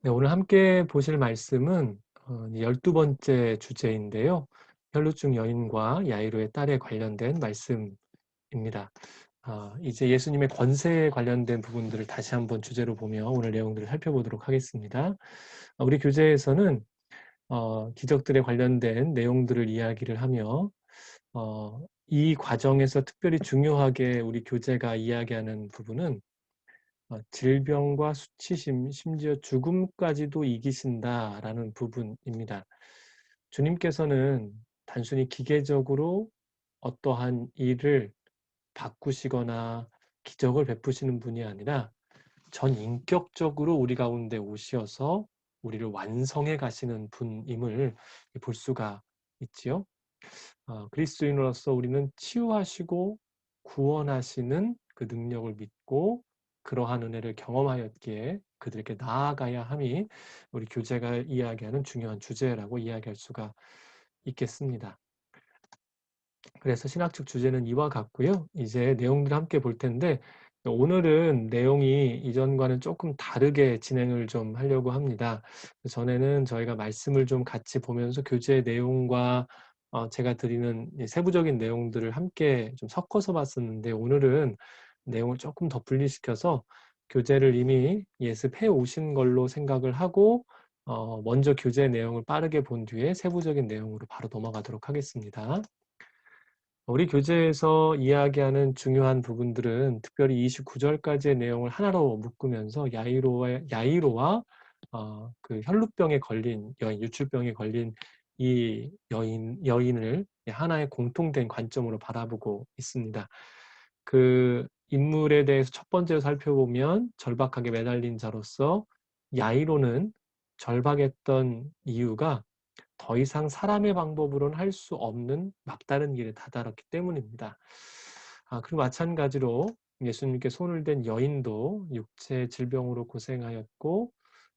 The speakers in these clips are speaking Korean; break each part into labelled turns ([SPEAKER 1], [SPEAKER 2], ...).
[SPEAKER 1] 네, 오늘 함께 보실 말씀은 12번째 주제인데요. 혈루증 여인과 야이로의 딸에 관련된 말씀입니다. 이제 예수님의 권세에 관련된 부분들을 다시 한번 주제로 보며 오늘 내용들을 살펴보도록 하겠습니다. 우리 교재에서는 기적들에 관련된 내용들을 이야기를 하며 이 과정에서 특별히 중요하게 우리 교재가 이야기하는 부분은 질병과 수치심, 심지어 죽음까지도 이기신다라는 부분입니다. 주님께서는 단순히 기계적으로 어떠한 일을 바꾸시거나 기적을 베푸시는 분이 아니라 전 인격적으로 우리 가운데 오셔서 우리를 완성해 가시는 분임을 볼 수가 있지요. 그리스도인으로서 우리는 치유하시고 구원하시는 그 능력을 믿고 그러한 은혜를 경험하였기에 그들에게 나아가야 함이 우리 교재가 이야기하는 중요한 주제라고 이야기할 수가 있겠습니다. 그래서 신학적 주제는 이와 같고요. 이제 내용들을 함께 볼 텐데 오늘은 내용이 이전과는 조금 다르게 진행을 좀 하려고 합니다. 전에는 저희가 말씀을 좀 같이 보면서 교재의 내용과 제가 드리는 이 세부적인 내용들을 함께 좀 섞어서 봤었는데 오늘은 내용을 조금 더 분리시켜서 교재를 이미 예습해 오신 걸로 생각을 하고 먼저 교재 내용을 빠르게 본 뒤에 세부적인 내용으로 바로 넘어가도록 하겠습니다. 우리 교재에서 이야기하는 중요한 부분들은 특별히 29절까지의 내용을 하나로 묶으면서 야이로와 그 혈루병에 걸린 여인, 유출병에 걸린 이 여인을 하나의 공통된 관점으로 바라보고 있습니다. 그 인물에 대해서 첫 번째로 살펴보면 절박하게 매달린 자로서 야이로는 절박했던 이유가 더 이상 사람의 방법으로는 할 수 없는 막다른 길에 다다랐기 때문입니다. 그리고 마찬가지로 예수님께 손을 댄 여인도 육체 질병으로 고생하였고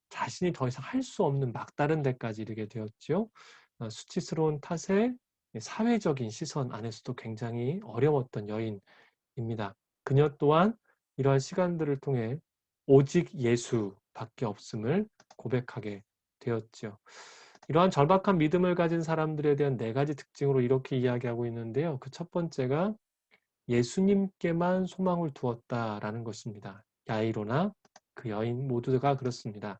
[SPEAKER 1] 자신이 더 이상 할 수 없는 막다른 데까지 이르게 되었죠. 수치스러운 탓에 사회적인 시선 안에서도 굉장히 어려웠던 여인입니다. 그녀 또한 이러한 시간들을 통해 오직 예수밖에 없음을 고백하게 되었죠. 이러한 절박한 믿음을 가진 사람들에 대한 네 가지 특징으로 이렇게 이야기하고 있는데요. 그 첫 번째가 예수님께만 소망을 두었다라는 것입니다. 야이로나 그 여인 모두가 그렇습니다.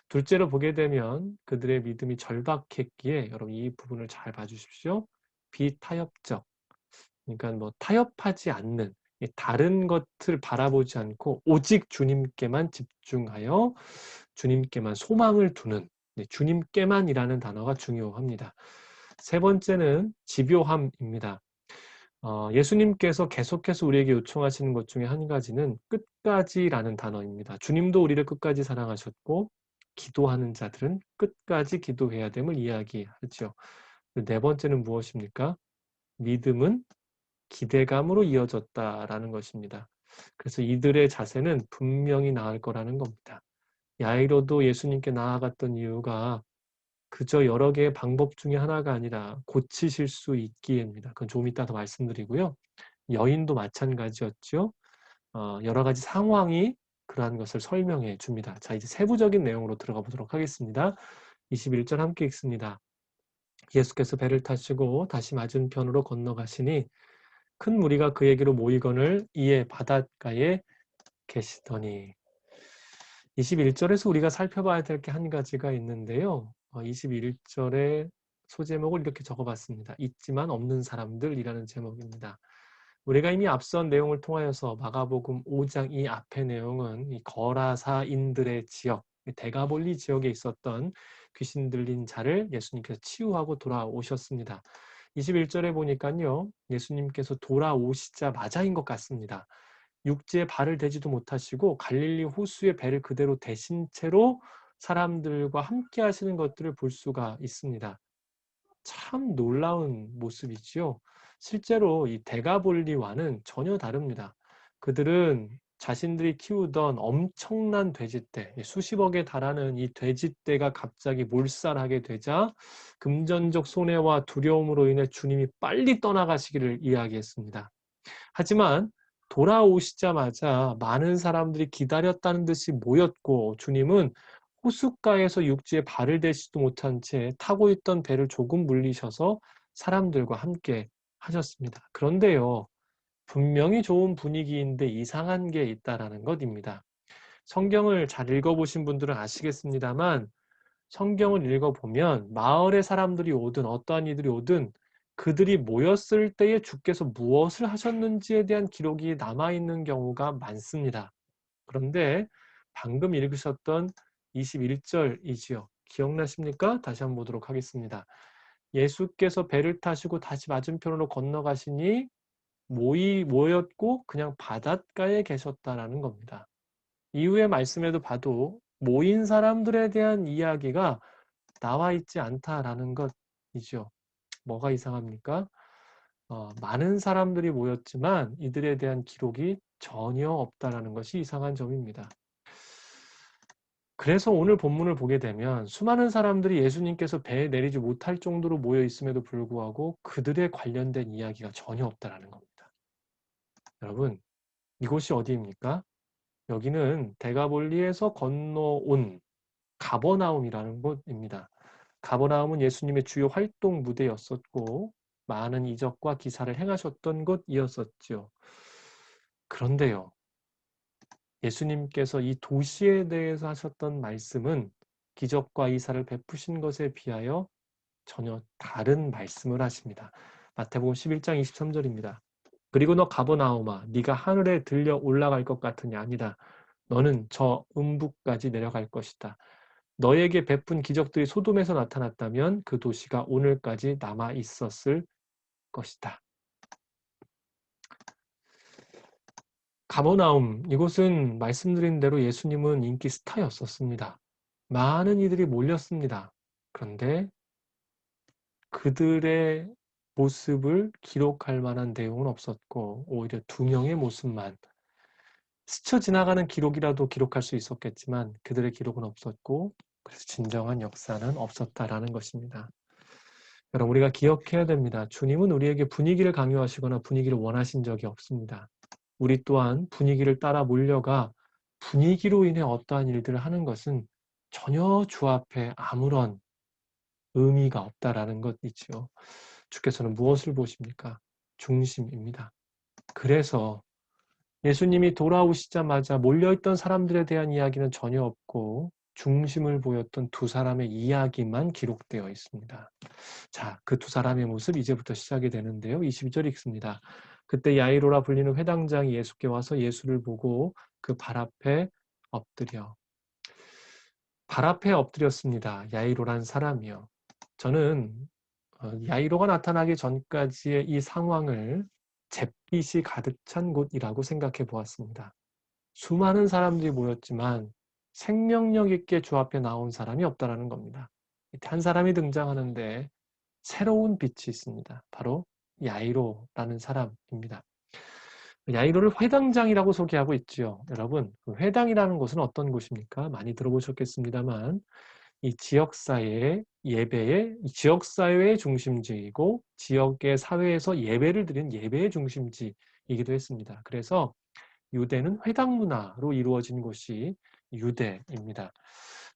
[SPEAKER 1] 둘째로 보게 되면 그들의 믿음이 절박했기에 여러분 이 부분을 잘 봐주십시오. 비타협적, 그러니까 뭐 타협하지 않는 다른 것을 바라보지 않고 오직 주님께만 집중하여 주님께만 소망을 두는 주님께만이라는 단어가 중요합니다. 세 번째는 집요함입니다. 예수님께서 계속해서 우리에게 요청하시는 것 중에 한 가지는 끝까지라는 단어입니다. 주님도 우리를 끝까지 사랑하셨고 기도하는 자들은 끝까지 기도해야 됨을 이야기하죠. 네 번째는 무엇입니까? 믿음은 기대감으로 이어졌다라는 것입니다. 그래서 이들의 자세는 분명히 나을 거라는 겁니다. 야이로도 예수님께 나아갔던 이유가 그저 여러 개의 방법 중에 하나가 아니라 고치실 수 있기에입니다. 그건 좀 이따 더 말씀드리고요. 여인도 마찬가지였죠. 여러 가지 상황이 그러한 것을 설명해 줍니다. 자, 이제 세부적인 내용으로 들어가 보도록 하겠습니다. 21절 함께 읽습니다. 예수께서 배를 타시고 다시 맞은편으로 건너가시니 큰 무리가 그에게로 모이거늘 이에 바닷가에 계시더니 21절에서 우리가 살펴봐야 될 게 한 가지가 있는데요. 21절의 소제목을 이렇게 적어봤습니다. 있지만 없는 사람들이라는 제목입니다. 우리가 이미 앞선 내용을 통하여서 마가복음 5장 이 앞의 내용은 이 거라사인들의 지역, 데가볼리 지역에 있었던 귀신 들린 자를 예수님께서 치유하고 돌아오셨습니다. 21절에 보니까요. 예수님께서 돌아오시자마자인 것 같습니다. 육지에 발을 대지도 못하시고 갈릴리 호수에 배를 그대로 대신 채로 사람들과 함께 하시는 것들을 볼 수가 있습니다. 참 놀라운 모습이지요. 실제로 이 데가볼리와는 전혀 다릅니다. 그들은 자신들이 키우던 엄청난 돼지떼, 수십억에 달하는 이 돼지떼가 갑자기 몰살하게 되자 금전적 손해와 두려움으로 인해 주님이 빨리 떠나가시기를 이야기했습니다. 하지만 돌아오시자마자 많은 사람들이 기다렸다는 듯이 모였고 주님은 호숫가에서 육지에 발을 대지도 못한 채 타고 있던 배를 조금 물리셔서 사람들과 함께 하셨습니다. 그런데요, 분명히 좋은 분위기인데 이상한 게 있다라는 것입니다. 성경을 잘 읽어보신 분들은 아시겠습니다만, 성경을 읽어보면 마을의 사람들이 오든 어떠한 이들이 오든 그들이 모였을 때에 주께서 무엇을 하셨는지에 대한 기록이 남아있는 경우가 많습니다. 그런데 방금 읽으셨던 21절이지요. 기억나십니까? 다시 한번 보도록 하겠습니다. 예수께서 배를 타시고 다시 맞은편으로 건너가시니 모였고 그냥 바닷가에 계셨다라는 겁니다. 이후의 말씀에도 봐도 모인 사람들에 대한 이야기가 나와 있지 않다라는 것이죠. 뭐가 이상합니까? 많은 사람들이 모였지만 이들에 대한 기록이 전혀 없다라는 것이 이상한 점입니다. 그래서 오늘 본문을 보게 되면 수많은 사람들이 예수님께서 배에 내리지 못할 정도로 모여 있음에도 불구하고 그들에 관련된 이야기가 전혀 없다라는 겁니다. 여러분, 이곳이 어디입니까? 여기는 데가볼리에서 건너온 가버나움이라는 곳입니다. 가버나움은 예수님의 주요 활동 무대였었고 많은 이적과 기사를 행하셨던 곳이었었죠. 그런데요, 예수님께서 이 도시에 대해서 하셨던 말씀은 기적과 이사를 베푸신 것에 비하여 전혀 다른 말씀을 하십니다. 마태복음 11장 23절입니다. 그리고 너 가버나움아 네가 하늘에 들려 올라갈 것 같으냐 아니다. 너는 저 음부까지 내려갈 것이다. 너에게 베푼 기적들이 소돔에서 나타났다면 그 도시가 오늘까지 남아 있었을 것이다. 가버나움, 이곳은 말씀드린 대로 예수님은 인기 스타였었습니다. 많은 이들이 몰렸습니다. 그런데 그들의 모습을 기록할 만한 내용은 없었고 오히려 두 명의 모습만 스쳐 지나가는 기록이라도 기록할 수 있었겠지만 그들의 기록은 없었고 그래서 진정한 역사는 없었다라는 것입니다. 여러분, 우리가 기억해야 됩니다. 주님은 우리에게 분위기를 강요하시거나 분위기를 원하신 적이 없습니다. 우리 또한 분위기를 따라 몰려가 분위기로 인해 어떠한 일들을 하는 것은 전혀 주 앞에 아무런 의미가 없다라는 것이죠. 주께서는 무엇을 보십니까? 중심입니다. 그래서 예수님이 돌아오시자마자 몰려있던 사람들에 대한 이야기는 전혀 없고 중심을 보였던 두 사람의 이야기만 기록되어 있습니다. 자, 그 두 사람의 모습 이제부터 시작이 되는데요. 22절 읽습니다. 그때 야이로라 불리는 회당장이 예수께 와서 예수를 보고 그 발 앞에 엎드려. 발 앞에 엎드렸습니다. 야이로란 사람이요. 저는 야이로가 나타나기 전까지의 이 상황을 잿빛이 가득 찬 곳이라고 생각해 보았습니다. 수많은 사람들이 모였지만 생명력 있게 주 앞에 나온 사람이 없다라는 겁니다. 한 사람이 등장하는데 새로운 빛이 있습니다. 바로 야이로라는 사람입니다. 야이로를 회당장이라고 소개하고 있지요. 여러분, 회당이라는 곳은 어떤 곳입니까? 많이 들어보셨겠습니다만 이 지역사회의 예배의 지역사회의 중심지이고 지역의 사회에서 예배를 드리는 예배의 중심지이기도 했습니다. 그래서 유대는 회당 문화로 이루어진 곳이 유대입니다.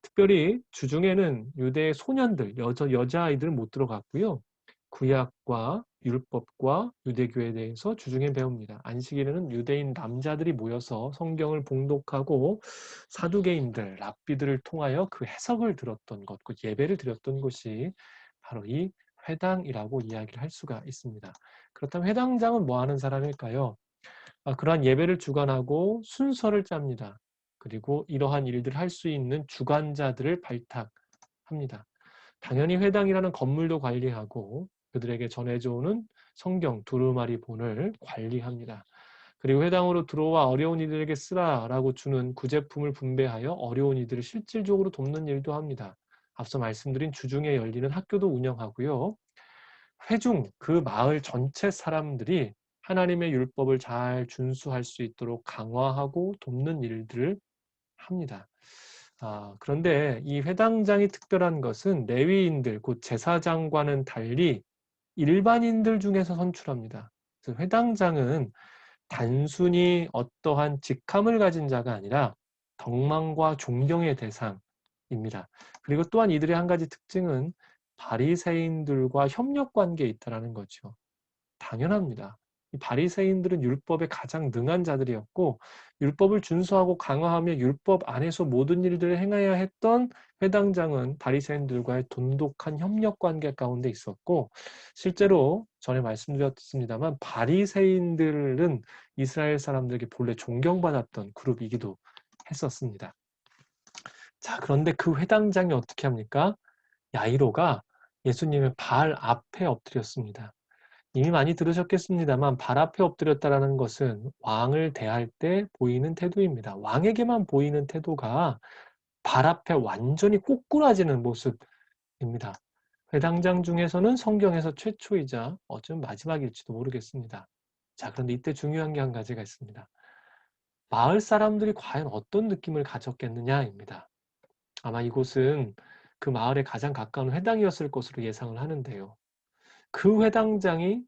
[SPEAKER 1] 특별히 주중에는 유대의 소년들, 여자아이들은 못 들어갔고요. 구약과 율법과 유대교에 대해서 주중에 배웁니다. 안식일에는 유대인 남자들이 모여서 성경을 봉독하고 사두개인들, 랍비들을 통하여 그 해석을 들었던 것, 그 예배를 드렸던 곳이 바로 이 회당이라고 이야기를 할 수가 있습니다. 그렇다면 회당장은 뭐 하는 사람일까요? 그러한 예배를 주관하고 순서를 짭니다. 그리고 이러한 일들을 할 수 있는 주관자들을 발탁합니다. 당연히 회당이라는 건물도 관리하고 그들에게 전해져 오는 성경 두루마리 본을 관리합니다. 그리고 회당으로 들어와 어려운 이들에게 쓰라라고 주는 구제품을 분배하여 어려운 이들을 실질적으로 돕는 일도 합니다. 앞서 말씀드린 주중에 열리는 학교도 운영하고요. 회중, 그 마을 전체 사람들이 하나님의 율법을 잘 준수할 수 있도록 강화하고 돕는 일들을 합니다. 그런데 이 회당장이 특별한 것은 레위인들, 곧 제사장과는 달리 일반인들 중에서 선출합니다. 그래서 회당장은 단순히 어떠한 직함을 가진 자가 아니라 덕망과 존경의 대상, 입니다. 그리고 또한 이들의 한 가지 특징은 바리새인들과 협력 관계에 있다라는 거죠. 당연합니다. 이 바리새인들은 율법에 가장 능한 자들이었고 율법을 준수하고 강화하며 율법 안에서 모든 일들을 행해야 했던 회당장은 바리새인들과의 돈독한 협력 관계 가운데 있었고 실제로 전에 말씀드렸습니다만 바리새인들은 이스라엘 사람들에게 본래 존경받았던 그룹이기도 했었습니다. 자, 그런데 그 회당장이 어떻게 합니까? 야이로가 예수님의 발 앞에 엎드렸습니다. 이미 많이 들으셨겠습니다만 발 앞에 엎드렸다라는 것은 왕을 대할 때 보이는 태도입니다. 왕에게만 보이는 태도가 발 앞에 완전히 꼬꾸라지는 모습입니다. 회당장 중에서는 성경에서 최초이자 어쩌면 마지막일지도 모르겠습니다. 자, 그런데 이때 중요한 게 한 가지가 있습니다. 마을 사람들이 과연 어떤 느낌을 가졌겠느냐입니다. 아마 이곳은 그 마을에 가장 가까운 회당이었을 것으로 예상을 하는데요. 그 회당장이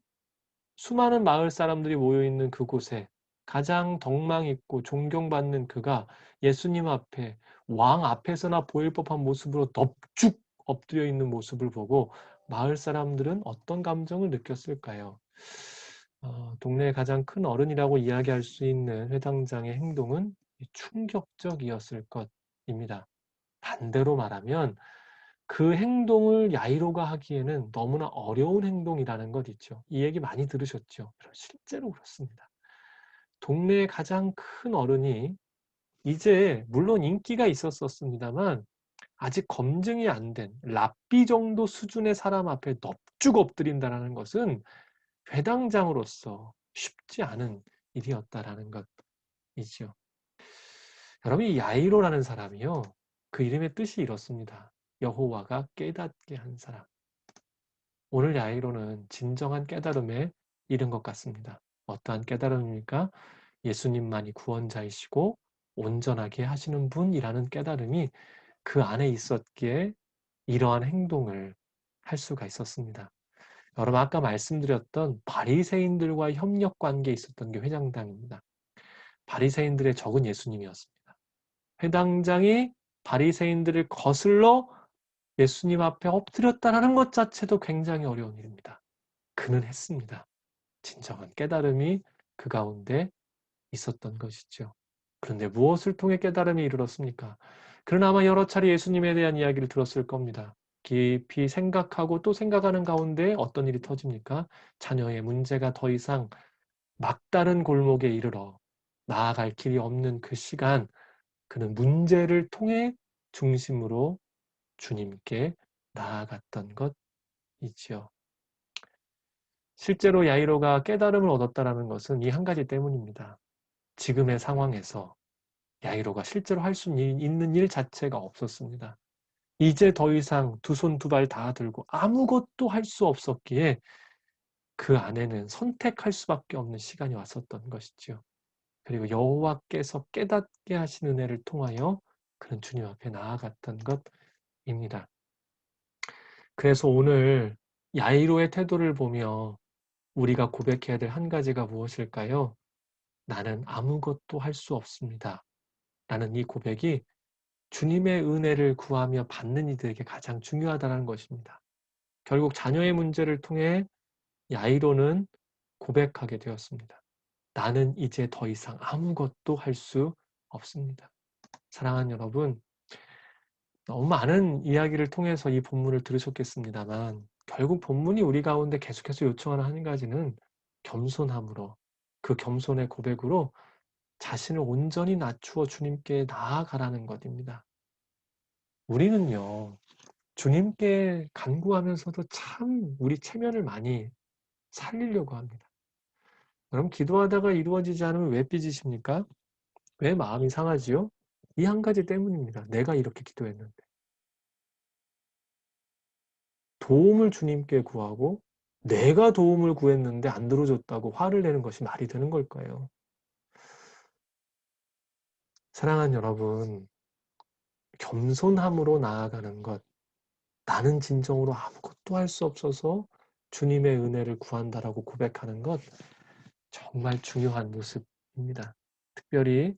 [SPEAKER 1] 수많은 마을 사람들이 모여있는 그곳에 가장 덕망 있고 존경받는 그가 예수님 앞에 왕 앞에서나 보일 법한 모습으로 넙죽 엎드려 있는 모습을 보고 마을 사람들은 어떤 감정을 느꼈을까요? 동네의 가장 큰 어른이라고 이야기할 수 있는 회당장의 행동은 충격적이었을 것입니다. 반대로 말하면 그 행동을 야이로가 하기에는 너무나 어려운 행동이라는 것 있죠. 이 얘기 많이 들으셨죠? 실제로 그렇습니다. 동네의 가장 큰 어른이 이제 물론 인기가 있었었습니다만 아직 검증이 안 된 랍비 정도 수준의 사람 앞에 넙죽 엎드린다는 것은 회당장으로서 쉽지 않은 일이었다라는 것이죠. 여러분, 이 야이로라는 사람이요. 그 이름의 뜻이 이렇습니다. 여호와가 깨닫게 한 사람. 오늘 야이로는 진정한 깨달음에 이른 것 같습니다. 어떠한 깨달음입니까? 예수님만이 구원자이시고 온전하게 하시는 분이라는 깨달음이 그 안에 있었기에 이러한 행동을 할 수가 있었습니다. 여러분, 아까 말씀드렸던 바리새인들과 협력 관계에 있었던 게 회당장입니다. 바리새인들의 적은 예수님이었습니다. 회당장이 바리새인들을 거슬러 예수님 앞에 엎드렸다는 것 자체도 굉장히 어려운 일입니다. 그는 했습니다. 진정한 깨달음이 그 가운데 있었던 것이죠. 그런데 무엇을 통해 깨달음이 이르렀습니까? 그는 아마 여러 차례 예수님에 대한 이야기를 들었을 겁니다. 깊이 생각하고 또 생각하는 가운데 어떤 일이 터집니까? 자녀의 문제가 더 이상 막다른 골목에 이르러 나아갈 길이 없는 그 시간, 그는 문제를 통해 중심으로 주님께 나아갔던 것이지요. 실제로 야이로가 깨달음을 얻었다는 것은 이 한 가지 때문입니다. 지금의 상황에서 야이로가 실제로 할 수 있는 일 자체가 없었습니다. 이제 더 이상 두 손 두 발 다 들고 아무것도 할 수 없었기에 그 안에는 선택할 수밖에 없는 시간이 왔었던 것이지요. 그리고 여호와께서 깨닫게 하신 은혜를 통하여 그는 주님 앞에 나아갔던 것입니다. 그래서 오늘 야이로의 태도를 보며 우리가 고백해야 될 한 가지가 무엇일까요? 나는 아무것도 할 수 없습니다. 라는 이 고백이 주님의 은혜를 구하며 받는 이들에게 가장 중요하다는 것입니다. 결국 자녀의 문제를 통해 야이로는 고백하게 되었습니다. 나는 이제 더 이상 아무것도 할 수 없습니다. 사랑하는 여러분, 너무 많은 이야기를 통해서 이 본문을 들으셨겠습니다만 결국 본문이 우리 가운데 계속해서 요청하는 한 가지는 겸손함으로 그 겸손의 고백으로 자신을 온전히 낮추어 주님께 나아가라는 것입니다. 우리는요. 주님께 간구하면서도 참 우리 체면을 많이 살리려고 합니다. 그럼 기도하다가 이루어지지 않으면 왜 삐지십니까? 왜 마음이 상하지요? 이 한 가지 때문입니다. 내가 이렇게 기도했는데. 도움을 주님께 구하고 내가 도움을 구했는데 안 들어줬다고 화를 내는 것이 말이 되는 걸까요? 사랑하는 여러분, 겸손함으로 나아가는 것, 나는 진정으로 아무것도 할 수 없어서 주님의 은혜를 구한다라고 고백하는 것, 정말 중요한 모습입니다. 특별히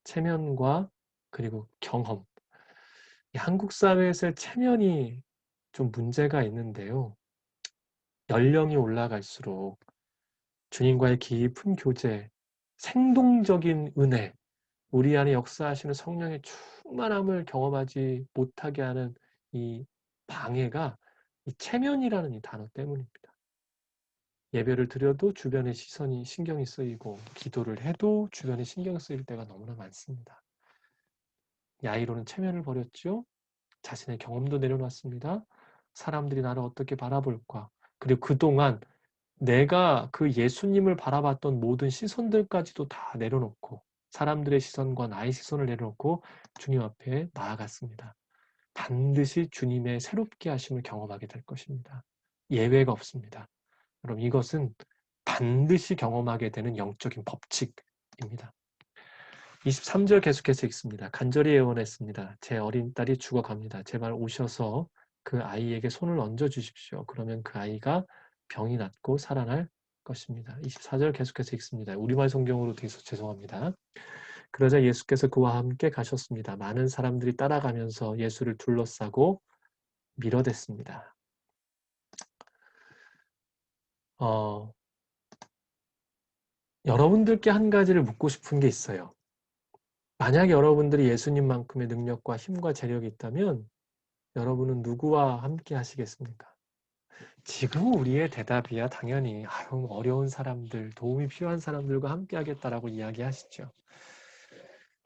[SPEAKER 1] 체면과 그리고 경험. 한국 사회에서의 체면이 좀 문제가 있는데요. 연령이 올라갈수록 주님과의 깊은 교제, 생동적인 은혜, 우리 안에 역사하시는 성령의 충만함을 경험하지 못하게 하는 이 방해가 이 체면이라는 이 단어 때문입니다. 예배를 드려도 주변의 시선이 신경이 쓰이고 기도를 해도 주변에 신경 쓰일 때가 너무나 많습니다. 야이로는 체면을 버렸죠. 자신의 경험도 내려놨습니다. 사람들이 나를 어떻게 바라볼까? 그리고 그동안 내가 그 예수님을 바라봤던 모든 시선들까지도 다 내려놓고 사람들의 시선과 나의 시선을 내려놓고 주님 앞에 나아갔습니다. 반드시 주님의 새롭게 하심을 경험하게 될 것입니다. 예외가 없습니다. 여러분 이것은 반드시 경험하게 되는 영적인 법칙입니다. 23절 계속해서 읽습니다. 간절히 애원했습니다. 제 어린 딸이 죽어갑니다. 제발 오셔서 그 아이에게 손을 얹어 주십시오. 그러면 그 아이가 병이 낫고 살아날 것입니다. 24절 계속해서 읽습니다. 우리말 성경으로 돼서 죄송합니다. 그러자 예수께서 그와 함께 가셨습니다. 많은 사람들이 따라가면서 예수를 둘러싸고 밀어댔습니다. 여러분들께 한 가지를 묻고 싶은 게 있어요. 만약 여러분들이 예수님만큼의 능력과 힘과 재력이 있다면 여러분은 누구와 함께 하시겠습니까? 지금 우리의 대답이야 당연히 아유, 어려운 사람들, 도움이 필요한 사람들과 함께 하겠다라고 이야기하시죠.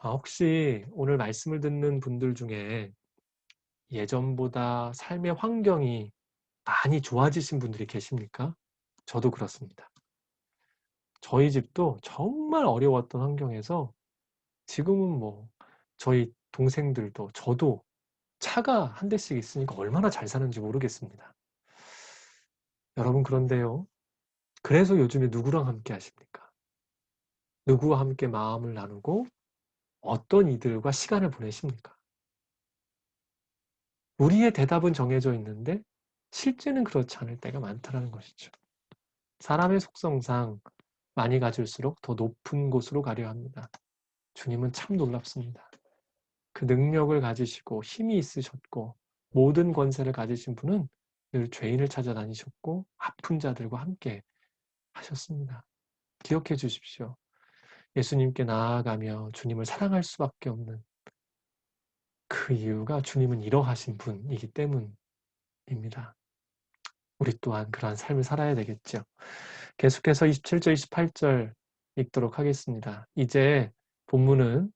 [SPEAKER 1] 혹시 오늘 말씀을 듣는 분들 중에 예전보다 삶의 환경이 많이 좋아지신 분들이 계십니까? 저도 그렇습니다. 저희 집도 정말 어려웠던 환경에서 지금은 뭐 저희 동생들도 저도 차가 한 대씩 있으니까 얼마나 잘 사는지 모르겠습니다. 여러분 그런데요. 그래서 요즘에 누구랑 함께 하십니까? 누구와 함께 마음을 나누고 어떤 이들과 시간을 보내십니까? 우리의 대답은 정해져 있는데 실제는 그렇지 않을 때가 많다는 것이죠. 사람의 속성상 많이 가질수록 더 높은 곳으로 가려 합니다. 주님은 참 놀랍습니다. 그 능력을 가지시고 힘이 있으셨고 모든 권세를 가지신 분은 늘 죄인을 찾아다니셨고 아픈 자들과 함께 하셨습니다. 기억해 주십시오. 예수님께 나아가며 주님을 사랑할 수밖에 없는 그 이유가 주님은 이러하신 분이기 때문입니다. 우리 또한 그러한 삶을 살아야 되겠죠. 계속해서 27절, 28절 읽도록 하겠습니다. 이제 본문은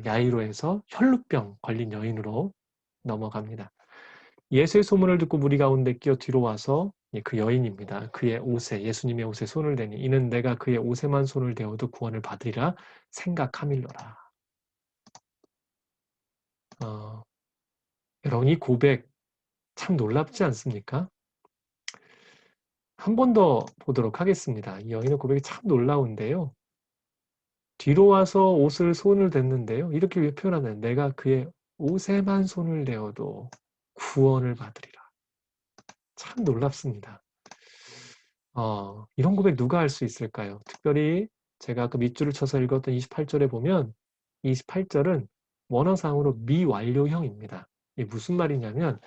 [SPEAKER 1] 야이로에서 혈루병 걸린 여인으로 넘어갑니다. 예수의 소문을 듣고 무리 가운데 끼어 뒤로 와서 그 여인입니다. 그의 옷에 예수님의 옷에 손을 대니 이는 내가 그의 옷에만 손을 대어도 구원을 받으리라 생각함일러라. 여러분 이 고백 참 놀랍지 않습니까? 한 번 더 보도록 하겠습니다. 이 여인의 고백이 참 놀라운데요. 뒤로 와서 옷을 손을 댔는데요. 이렇게 표현하는 내가 그의 옷에만 손을 대어도 구원을 받으리라. 참 놀랍습니다. 이런 고백 누가 할 수 있을까요? 특별히 제가 아까 밑줄을 쳐서 읽었던 28절에 보면 28절은 원어상으로 미완료형입니다. 이게 무슨 말이냐면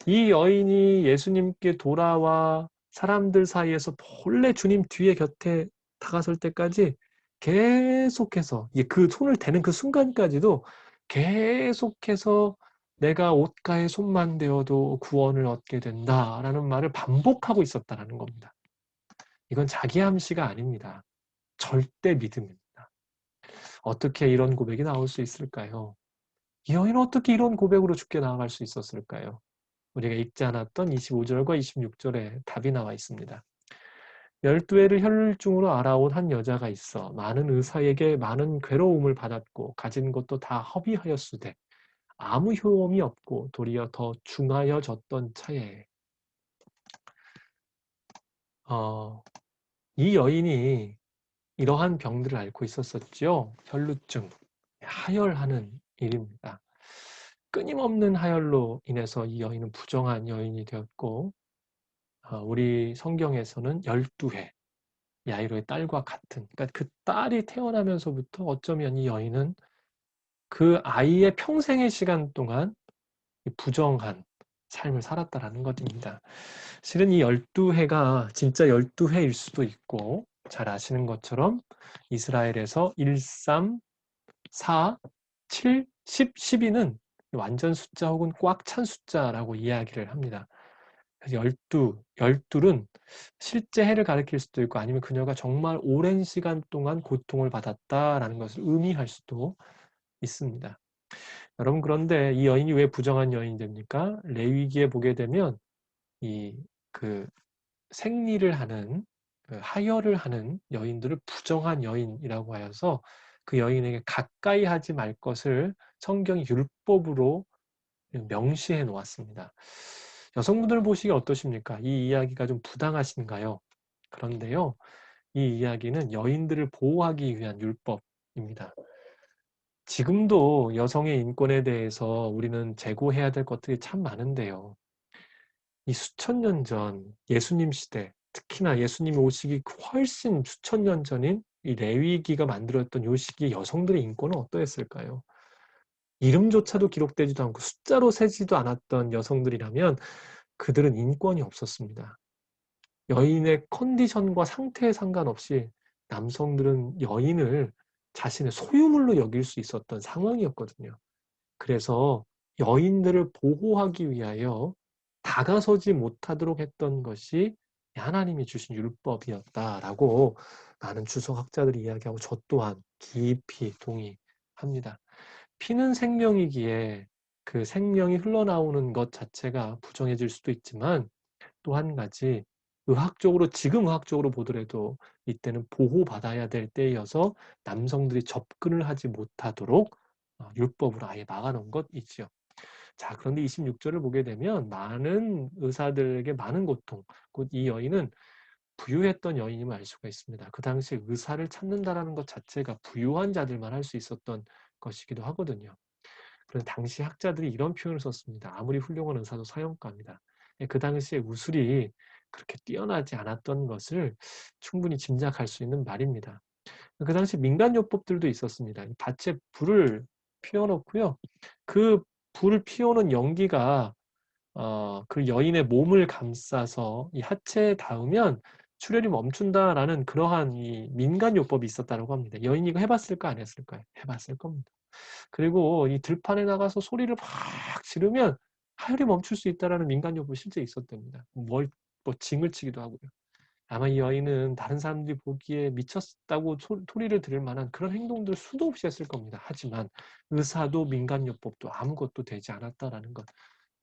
[SPEAKER 1] 이 여인이 예수님께 돌아와 사람들 사이에서 본래 주님 뒤에 곁에 다가설 때까지 계속해서 그 손을 대는 그 순간까지도 계속해서 내가 옷가에 손만 대어도 구원을 얻게 된다라는 말을 반복하고 있었다는 겁니다. 이건 자기 암시가 아닙니다. 절대 믿음입니다. 어떻게 이런 고백이 나올 수 있을까요? 이 여인은 어떻게 이런 고백으로 죽게 나아갈 수 있었을까요? 우리가 읽지 않았던 25절과 26절에 답이 나와 있습니다. 12해를 혈중으로 알아온 한 여자가 있어 많은 의사에게 많은 괴로움을 받았고 가진 것도 다 허비하였으되 아무 효험이 없고 도리어 더 중하여졌던 차에 이 여인이 이러한 병들을 앓고 있었었죠. 혈루증, 하혈하는 일입니다. 끊임없는 하혈로 인해서 이 여인은 부정한 여인이 되었고 우리 성경에서는 12회 야이로의 딸과 같은 그러니까 그 딸이 태어나면서부터 어쩌면 이 여인은 그 아이의 평생의 시간 동안 부정한 삶을 살았다라는 것입니다. 실은 이 12해가 진짜 12해일 수도 있고, 잘 아시는 것처럼 이스라엘에서 1, 3, 4, 7, 10, 12는 완전 숫자 혹은 꽉 찬 숫자라고 이야기를 합니다. 그래서 12는 실제 해를 가리킬 수도 있고, 아니면 그녀가 정말 오랜 시간 동안 고통을 받았다라는 것을 의미할 수도 있습니다. 여러분, 그런데 이 여인이 왜 부정한 여인이 됩니까? 레위기에 보게 되면 그 생리를 하는, 그 하혈을 하는 여인들을 부정한 여인이라고 하여서 그 여인에게 가까이 하지 말 것을 성경이 율법으로 명시해 놓았습니다. 여성분들 보시기에 어떠십니까? 이 이야기가 좀 부당하신가요? 그런데요, 이 이야기는 여인들을 보호하기 위한 율법입니다. 지금도 여성의 인권에 대해서 우리는 제고해야 될 것들이 참 많은데요. 이 수천 년 전 예수님 시대, 특히나 예수님이 오시기 훨씬 수천 년 전인 이 레위기가 만들었던 요 시기에 여성들의 인권은 어떠했을까요? 이름조차도 기록되지도 않고 숫자로 세지도 않았던 여성들이라면 그들은 인권이 없었습니다. 여인의 컨디션과 상태에 상관없이 남성들은 여인을 자신의 소유물로 여길 수 있었던 상황이었거든요. 그래서 여인들을 보호하기 위하여 다가서지 못하도록 했던 것이 하나님이 주신 율법이었다라고 많은 주석학자들이 이야기하고 저 또한 깊이 동의합니다. 피는 생명이기에 그 생명이 흘러나오는 것 자체가 부정해질 수도 있지만, 또 한 가지 지금 의학적으로 보더라도 이때는 보호받아야 될 때여서 남성들이 접근을 하지 못하도록 율법으로 아예 막아놓은 것이지요. 자, 그런데 26절을 보게 되면 많은 의사들에게 많은 고통, 곧 이 여인은 부유했던 여인임을 알 수가 있습니다. 그 당시 의사를 찾는다라는 것 자체가 부유한 자들만 할 수 있었던 것이기도 하거든요. 그런데 당시 학자들이 이런 표현을 썼습니다. 아무리 훌륭한 의사도 사형감이다. 그 당시에 의술이 그렇게 뛰어나지 않았던 것을 충분히 짐작할 수 있는 말입니다. 그 당시 민간요법들도 있었습니다. 밭에 불을 피워놓고요. 그 불을 피우는 연기가 그 여인의 몸을 감싸서 이 하체에 닿으면 출혈이 멈춘다라는 그러한 이 민간요법이 있었다고 합니다. 여인이 이거 해봤을까 안 했을까요? 해봤을 겁니다. 그리고 이 들판에 나가서 소리를 막 지르면 하혈이 멈출 수 있다라는 민간요법이 실제 있었답니다. 뭐 징을 치기도 하고요. 아마 이 여인은 다른 사람들이 보기에 미쳤다고 소리를 들을 만한 그런 행동들 수도 없이 했을 겁니다. 하지만 의사도 민간요법도 아무것도 되지 않았다라는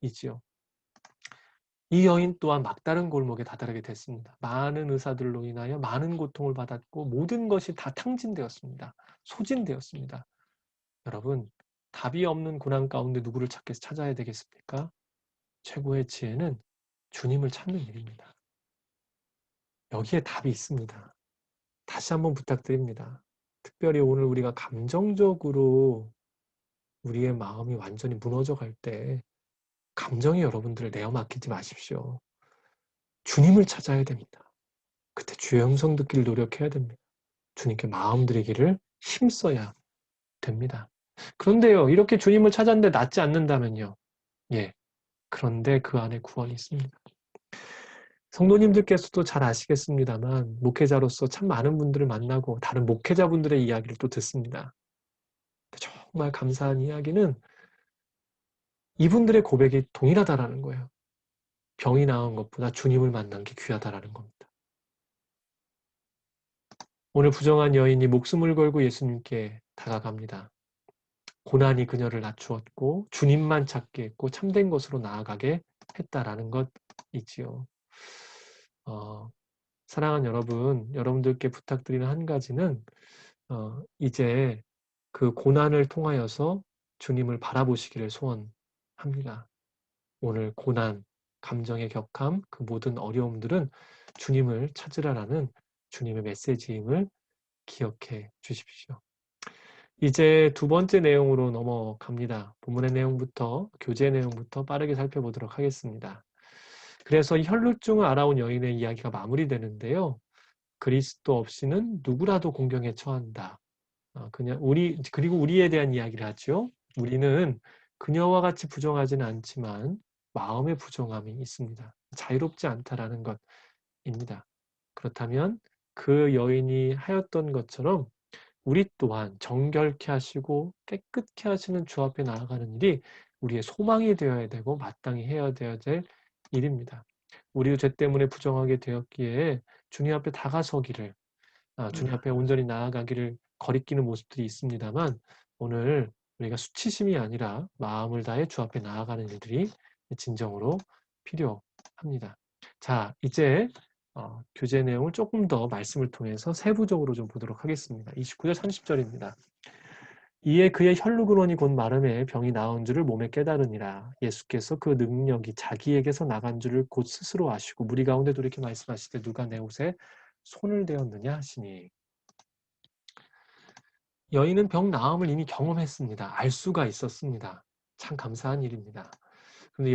[SPEAKER 1] 것이지요. 이 여인 또한 막다른 골목에 다다르게 됐습니다. 많은 의사들로 인하여 많은 고통을 받았고 모든 것이 다 탕진되었습니다. 소진되었습니다. 여러분, 답이 없는 고난 가운데 누구를 찾아야 되겠습니까? 최고의 지혜는 주님을 찾는 일입니다. 여기에 답이 있습니다. 다시 한번 부탁드립니다. 특별히 오늘 우리가 감정적으로 우리의 마음이 완전히 무너져 갈 때 감정이 여러분들을 내어 맡기지 마십시오. 주님을 찾아야 됩니다. 그때 주의 음성 듣기를 노력해야 됩니다. 주님께 마음 드리기를 힘써야 됩니다. 그런데요, 이렇게 주님을 찾았는데 낫지 않는다면요. 예, 그런데 그 안에 구원이 있습니다. 성도님들께서도 잘 아시겠습니다만 목회자로서 참 많은 분들을 만나고 다른 목회자분들의 이야기를 또 듣습니다. 정말 감사한 이야기는 이분들의 고백이 동일하다라는 거예요. 병이 나은 것보다 주님을 만난 게 귀하다라는 겁니다. 오늘 부정한 여인이 목숨을 걸고 예수님께 다가갑니다. 고난이 그녀를 낮추었고 주님만 찾게 했고 참된 것으로 나아가게 했다라는 것이지요. 사랑하는 여러분, 여러분들께 부탁드리는 한 가지는 이제 그 고난을 통하여서 주님을 바라보시기를 소원합니다. 오늘 고난, 감정의 격함, 그 모든 어려움들은 주님을 찾으라라는 주님의 메시지임을 기억해 주십시오. 이제 두 번째 내용으로 넘어갑니다. 본문의 내용부터, 교재 내용부터 빠르게 살펴보도록 하겠습니다. 그래서 이 혈루증을 알아온 여인의 이야기가 마무리되는데요. 그리스도 없이는 누구라도 공경에 처한다. 그리고 우리에 대한 이야기를 하죠. 우리는 그녀와 같이 부정하지는 않지만 마음의 부정함이 있습니다. 자유롭지 않다라는 것입니다. 그렇다면 그 여인이 하였던 것처럼 우리 또한 정결케 하시고 깨끗게 하시는 주 앞에 나아가는 일이 우리의 소망이 되어야 되고 마땅히 해야 되어야 될 일입니다. 우리의 죄 때문에 부정하게 되었기에 주님 앞에 다가서기를, 주님 앞에 온전히 나아가기를 거리끼는 모습들이 있습니다만, 오늘 우리가 수치심이 아니라 마음을 다해 주 앞에 나아가는 일들이 진정으로 필요합니다. 자, 이제 교재 내용을 조금 더 말씀을 통해서 세부적으로 좀 보도록 하겠습니다. 29절 30절입니다. 이에 그의 혈루근원이 곧 마름에 병이 나은 줄을 몸에 깨달으니라. 예수께서 그 능력이 자기에게서 나간 줄을 곧 스스로 아시고 무리 가운데 돌이켜 말씀하시되 누가 내 옷에 손을 대었느냐 하시니. 여인은 병 나음을 이미 경험했습니다. 알 수가 있었습니다. 참 감사한 일입니다. 그런데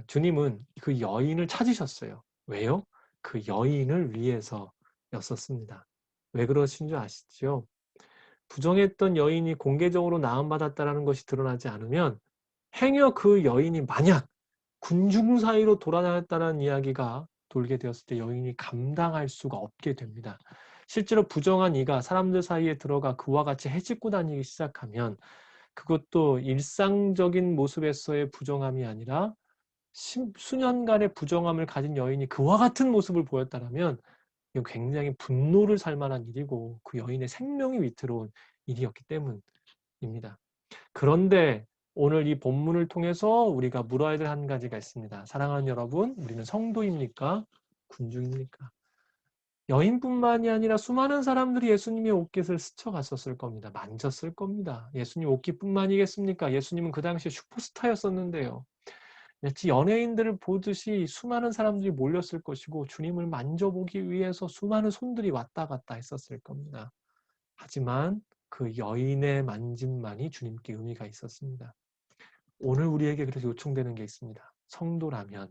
[SPEAKER 1] 주님은 그 여인을 찾으셨어요. 왜요? 그 여인을 위해서였었습니다. 왜 그러신 줄 아시죠? 부정했던 여인이 공개적으로 나음받았다는 것이 드러나지 않으면 행여 그 여인이 만약 군중 사이로 돌아다녔다는 이야기가 돌게 되었을 때 여인이 감당할 수가 없게 됩니다. 실제로 부정한 이가 사람들 사이에 들어가 그와 같이 헤집고 다니기 시작하면 그것도 일상적인 모습에서의 부정함이 아니라 수년간의 부정함을 가진 여인이 그와 같은 모습을 보였다면 이건 굉장히 분노를 살 만한 일이고 그 여인의 생명이 위태로운 일이었기 때문입니다. 그런데 오늘 이 본문을 통해서 우리가 물어야 될 한 가지가 있습니다. 사랑하는 여러분, 우리는 성도입니까? 군중입니까? 여인뿐만이 아니라 수많은 사람들이 예수님의 옷깃을 스쳐갔었을 겁니다. 만졌을 겁니다. 예수님 옷깃뿐만이겠습니까? 예수님은 그 당시에 슈퍼스타였었는데요. 마치 연예인들을 보듯이 수많은 사람들이 몰렸을 것이고 주님을 만져보기 위해서 수많은 손들이 왔다 갔다 했었을 겁니다. 하지만 그 여인의 만짐만이 주님께 의미가 있었습니다. 오늘 우리에게 그래서 요청되는 게 있습니다. 성도라면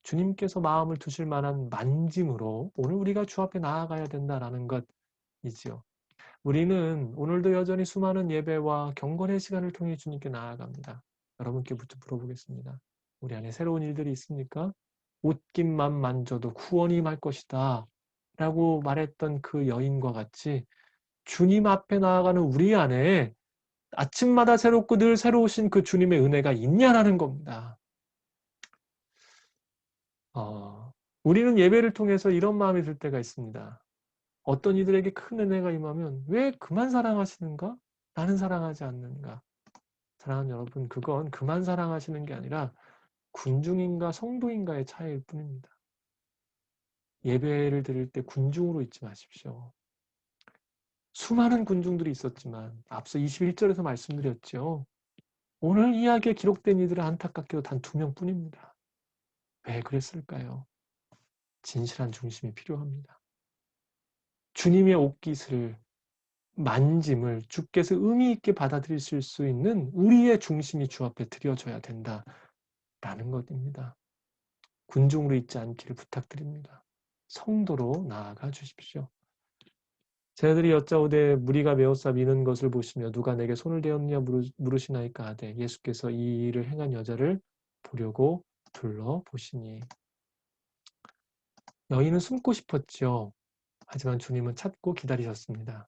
[SPEAKER 1] 주님께서 마음을 두실 만한 만짐으로 오늘 우리가 주 앞에 나아가야 된다라는 것이지요. 우리는 오늘도 여전히 수많은 예배와 경건의 시간을 통해 주님께 나아갑니다. 여러분께부터 물어보겠습니다. 우리 안에 새로운 일들이 있습니까? 옷깃만 만져도 구원이 말 것이다 라고 말했던 그 여인과 같이 주님 앞에 나아가는 우리 안에 아침마다 새롭고 늘 새로우신 그 주님의 은혜가 있냐라는 겁니다. 우리는 예배를 통해서 이런 마음이 들 때가 있습니다. 어떤 이들에게 큰 은혜가 임하면 왜 그만 사랑하시는가? 나는 사랑하지 않는가? 사랑하는 여러분, 그건 그만 사랑하시는 게 아니라 군중인가 성도인가의 차이일 뿐입니다. 예배를 드릴 때 군중으로 있지 마십시오. 수많은 군중들이 있었지만 앞서 21절에서 말씀드렸죠. 오늘 이야기에 기록된 이들은 안타깝게도 단 2명뿐입니다. 왜 그랬을까요? 진실한 중심이 필요합니다. 주님의 옷깃을 만짐을 주께서 의미 있게 받아들이실 수 있는 우리의 중심이 주 앞에 드려져야 된다라는 것입니다. 군중으로 있지 않기를 부탁드립니다. 성도로 나아가 주십시오. 쟤들이 여짜오되 무리가 메어싸 미는 것을 보시며 누가 내게 손을 대었느냐 물으시나이까 하되 예수께서 이 일을 행한 여자를 보려고 둘러보시니. 여인은 숨고 싶었죠. 하지만 주님은 찾고 기다리셨습니다.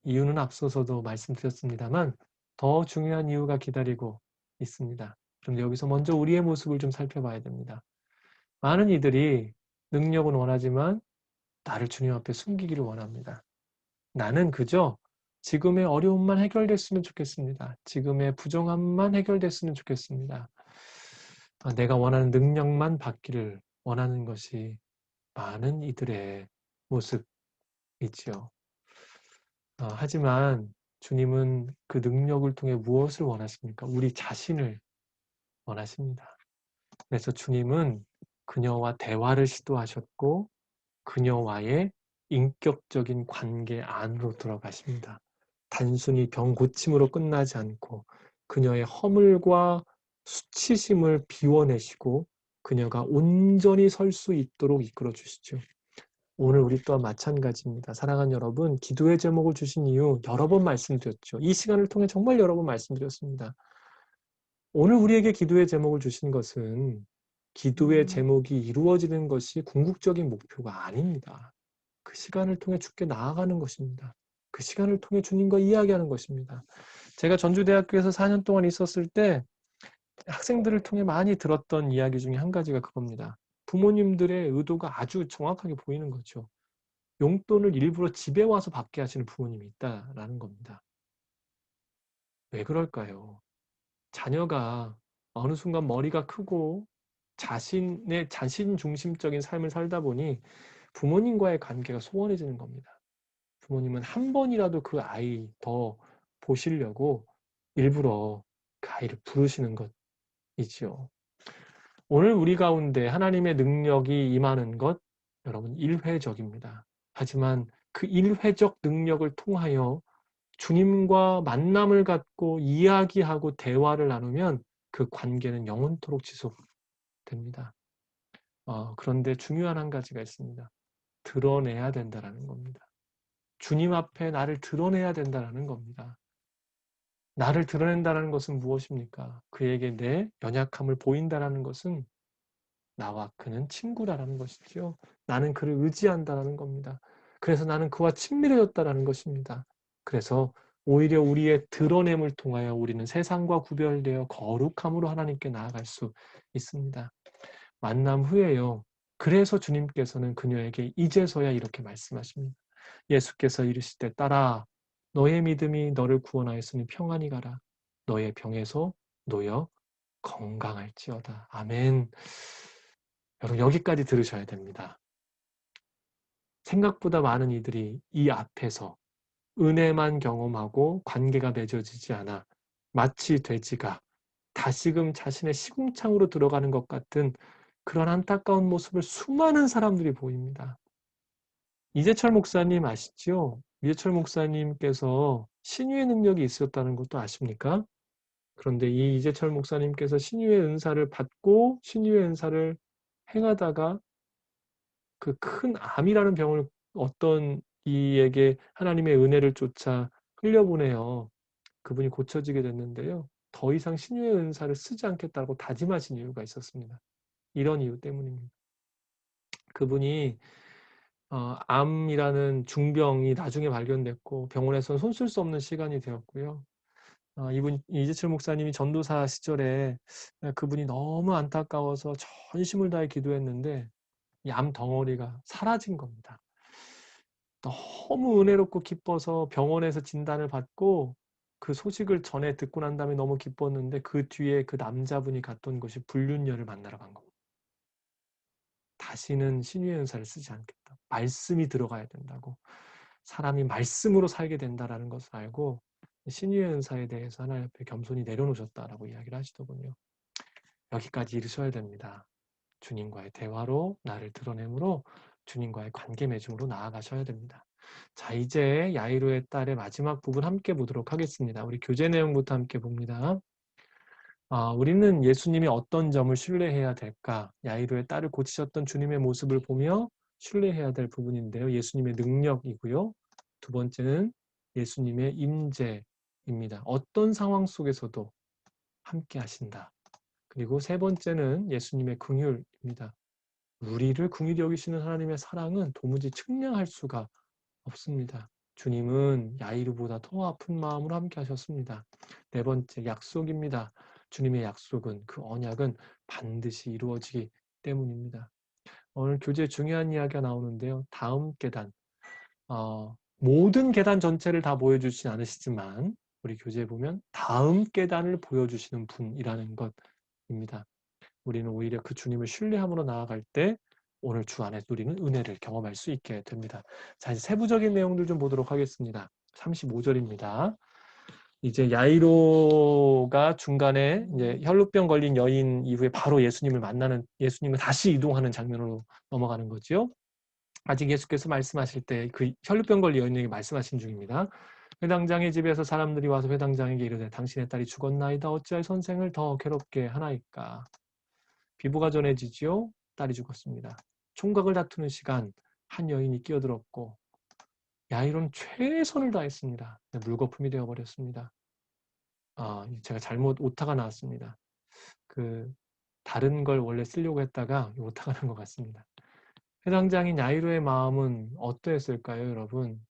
[SPEAKER 1] 이유는 앞서서도 말씀드렸습니다만 더 중요한 이유가 기다리고 있습니다. 그런데 여기서 먼저 우리의 모습을 좀 살펴봐야 됩니다. 많은 이들이 능력은 원하지만 나를 주님 앞에 숨기기를 원합니다. 나는 그저 지금의 어려움만 해결됐으면 좋겠습니다. 지금의 부정함만 해결됐으면 좋겠습니다. 내가 원하는 능력만 받기를 원하는 것이 많은 이들의 모습이지요. 하지만 주님은 그 능력을 통해 무엇을 원하십니까? 우리 자신을 원하십니다. 그래서 주님은 그녀와 대화를 시도하셨고 그녀와의 인격적인 관계 안으로 들어가십니다. 단순히 병 고침으로 끝나지 않고 그녀의 허물과 수치심을 비워내시고 그녀가 온전히 설 수 있도록 이끌어 주시죠. 오늘 우리 또한 마찬가지입니다. 사랑하는 여러분, 기도의 제목을 주신 이유 여러 번 말씀드렸죠. 이 시간을 통해 정말 여러 번 말씀드렸습니다. 오늘 우리에게 기도의 제목을 주신 것은 기도의 제목이 이루어지는 것이 궁극적인 목표가 아닙니다. 그 시간을 통해 주께 나아가는 것입니다. 그 시간을 통해 주님과 이야기하는 것입니다. 제가 전주대학교에서 4년 동안 있었을 때 학생들을 통해 많이 들었던 이야기 중에 한 가지가 그겁니다. 부모님들의 의도가 아주 정확하게 보이는 거죠. 용돈을 일부러 집에 와서 받게 하시는 부모님이 있다라는 겁니다. 왜 그럴까요? 자녀가 어느 순간 머리가 크고 자신 중심적인 삶을 살다 보니 부모님과의 관계가 소원해지는 겁니다. 부모님은 한 번이라도 그 아이 더 보시려고 일부러 그 아이를 부르시는 것이지요. 오늘 우리 가운데 하나님의 능력이 임하는 것, 여러분 일회적입니다. 하지만 그 일회적 능력을 통하여 주님과 만남을 갖고 이야기하고 대화를 나누면 그 관계는 영원토록 지속됩니다. 그런데 중요한 한 가지가 있습니다. 드러내야 된다는 겁니다. 주님 앞에 나를 드러내야 된다는 겁니다. 나를 드러낸다는 것은 무엇입니까? 그에게 내 연약함을 보인다는 것은 나와 그는 친구라는 것이죠. 나는 그를 의지한다는 겁니다. 그래서 나는 그와 친밀해졌다는 것입니다. 그래서 오히려 우리의 드러냄을 통하여 우리는 세상과 구별되어 거룩함으로 하나님께 나아갈 수 있습니다. 만남 후에요. 그래서 주님께서는 그녀에게 이제서야 이렇게 말씀하십니다. 예수께서 이르시되 딸아 너의 믿음이 너를 구원하였으니 평안히 가라. 너의 병에서 놓여 건강할지어다. 아멘. 여러분 여기까지 들으셔야 됩니다. 생각보다 많은 이들이 이 앞에서 은혜만 경험하고 관계가 맺어지지 않아 마치 돼지가 다시금 자신의 시궁창으로 들어가는 것 같은 그런 안타까운 모습을 수많은 사람들이 보입니다. 이재철 목사님 아시죠? 이재철 목사님께서 신유의 능력이 있었다는 것도 아십니까? 그런데 이 이재철 목사님께서 신유의 은사를 받고 신유의 은사를 행하다가 그 큰 암이라는 병을 어떤 이에게 하나님의 은혜를 쫓아 흘려보내요. 그분이 고쳐지게 됐는데요. 더 이상 신유의 은사를 쓰지 않겠다고 다짐하신 이유가 있었습니다. 이런 이유 때문입니다. 그분이 암이라는 중병이 나중에 발견됐고 병원에서는 손 쓸 수 없는 시간이 되었고요. 이재철 목사님이 전도사 시절에 그분이 너무 안타까워서 전심을 다해 기도했는데 이 암 덩어리가 사라진 겁니다. 너무 은혜롭고 기뻐서 병원에서 진단을 받고 그 소식을 전에 듣고 난 다음에 너무 기뻤는데 그 뒤에 그 남자분이 갔던 곳이 불륜녀를 만나러 간 겁니다. 다시는 신유의 은사를 쓰지 않겠다. 말씀이 들어가야 된다고. 사람이 말씀으로 살게 된다라는 것을 알고 신유의 은사에 대해서 하나님 앞에 겸손히 내려놓으셨다라고 이야기를 하시더군요. 여기까지 이르셔야 됩니다. 주님과의 대화로 나를 드러내므로 주님과의 관계 맺음으로 나아가셔야 됩니다. 자, 이제 야이로의 딸의 마지막 부분 함께 보도록 하겠습니다. 우리 교재 내용부터 함께 봅니다. 우리는 예수님이 어떤 점을 신뢰해야 될까? 야이로의 딸을 고치셨던 주님의 모습을 보며 신뢰해야 될 부분인데요. 예수님의 능력이고요. 두 번째는 예수님의 임재입니다. 어떤 상황 속에서도 함께 하신다. 그리고 세 번째는 예수님의 긍휼입니다. 우리를 긍휼히 여기시는 하나님의 사랑은 도무지 측량할 수가 없습니다. 주님은 야이르보다 더 아픈 마음으로 함께 하셨습니다. 네 번째, 약속입니다. 주님의 약속은, 그 언약은 반드시 이루어지기 때문입니다. 오늘 교재에 중요한 이야기가 나오는데요. 다음 계단, 모든 계단 전체를 다 보여주진 않으시지만 우리 교재에 보면 다음 계단을 보여주시는 분이라는 것입니다. 우리는 오히려 그 주님을 신뢰함으로 나아갈 때 오늘 주 안에 누리는 은혜를 경험할 수 있게 됩니다. 자, 이제 세부적인 내용들 좀 보도록 하겠습니다. 35절입니다. 이제 야이로가 중간에 이제 혈루병 걸린 여인 이후에 바로 예수님을 만나는, 예수님을 다시 이동하는 장면으로 넘어가는 거죠. 아직 예수께서 말씀하실 때 그 혈루병 걸린 여인에게 말씀하신 중입니다. 회당장의 집에서 사람들이 와서 회당장에게 이르되 당신의 딸이 죽었나이다. 어찌하여 선생을 더 괴롭게 하나이까. 비보가 전해지지요. 딸이 죽었습니다. 총각을 다투는 시간 한 여인이 끼어들었고 야이로는 최선을 다했습니다. 물거품이 되어버렸습니다. 제가 잘못 오타가 나왔습니다. 다른 걸 원래 쓰려고 했다가 오타가 난 것 같습니다. 회당장인 야이로의 마음은 어떠했을까요, 여러분?